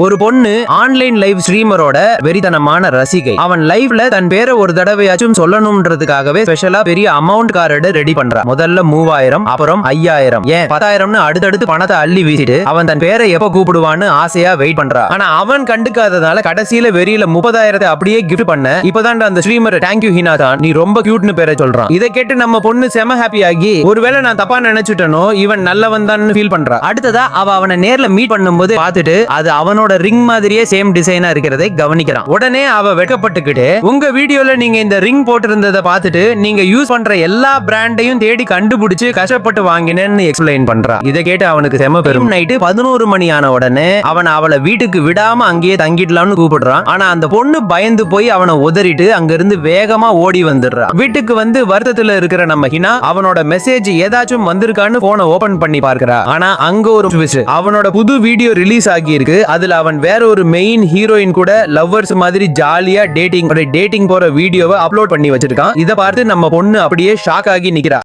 ஒரு பொண்ணு online live ஸ்ட்ரீமரோட வெறித்தனமான ரசிகை. அவன் லைவ்ல தன் பேரை ஒரு தடவையாச்சும் சொல்லணும்ன்றதுக்காகவே ஸ்பெஷலா பெரிய அமௌண்ட் கார்டு ரெடி பண்றான். முதல்ல 3000, அப்புறம் 5000, ஏன் 10,000னு அடுத்தடுத்து பணத்தை அள்ளி வீசிட்டு அவன் தன் பேரை எப்ப கூப்பிடுவான்னு ஆசையா வெயிட் பண்றான். ஆனா அவன் கண்டுக்காததால கடைசியில வெறியில 30,000 அப்படியே கிஃப்ட் பண்ண. இப்பதான் அந்த ஸ்ட்ரீமர் தேங்க்யூ ஹினா தான், நீ ரொம்ப கியூட்னு பேரை சொல்றான். இதை கேட்டு நம்ம பொண்ணு செம ஹாப்பி ஆகி, ஒருவேளை நான் தப்பா நினைச்சிட்டனோ இவன் நல்லவன் தான் ஃபீல் பண்றா. அடுத்ததா அவனை நேர்ல மீட் பண்ணும்போது பார்த்துட்டு அது அவனோட ரிங் மாதிரியே சேம் டிசைனா இருக்கிறதை கவனிக்கிறான். உடனே அவ வெட்கப்பட்டுக்கிட்டு, உங்க வீடியோல நீங்க இந்த ரிங் போட்டிருந்ததை பார்த்துட்டு நீங்க யூஸ் பண்ற எல்லா பிராண்டையும் தேடி கண்டுபிடிச்சு கஷ்டப்பட்டு வாங்கினேன்னு எக்ஸ்பிளைன் பண்றான். இதை கேட்டு அவனுக்கு செம பெரும். நைட்டு 11 மணி ஆன உடனே அவன் அவளை வீட்டுக்கு விடாம அங்கேயே தங்கிடலாம்னு கூப்பிடுறான். ஆனா அந்த பொண்ணு பயந்து போய் அவனை உதறிட்டு அங்கிருந்து வேகமா ஓடி வந்துடுறான். வீட்டுக்கு வந்து வருத்தத்துல இருக்கிற நம்ம ஹினா அவனோட மெசேஜ் ஏதாச்சும் வந்திருக்கான்னு போனை ஓபன் பண்ணி பார்க்கிறா. ஆனா அங்க ஒரு ட்விஸ்ட். அவனோட புது வீடியோ ரிலீஸ் ஆகி இருக்கு. அதுல அவன் வேற ஒரு மெயின் ஹீரோயின் கூட லவ்வர்ஸ் மாதிரி ஜாலியா டேட்டிங் போற வீடியோவை அப்லோட் பண்ணி வச்சிருக்கான். இதை பார்த்து நம்ம பொண்ணு அப்படியே ஷாக் ஆகி நிக்கிறா.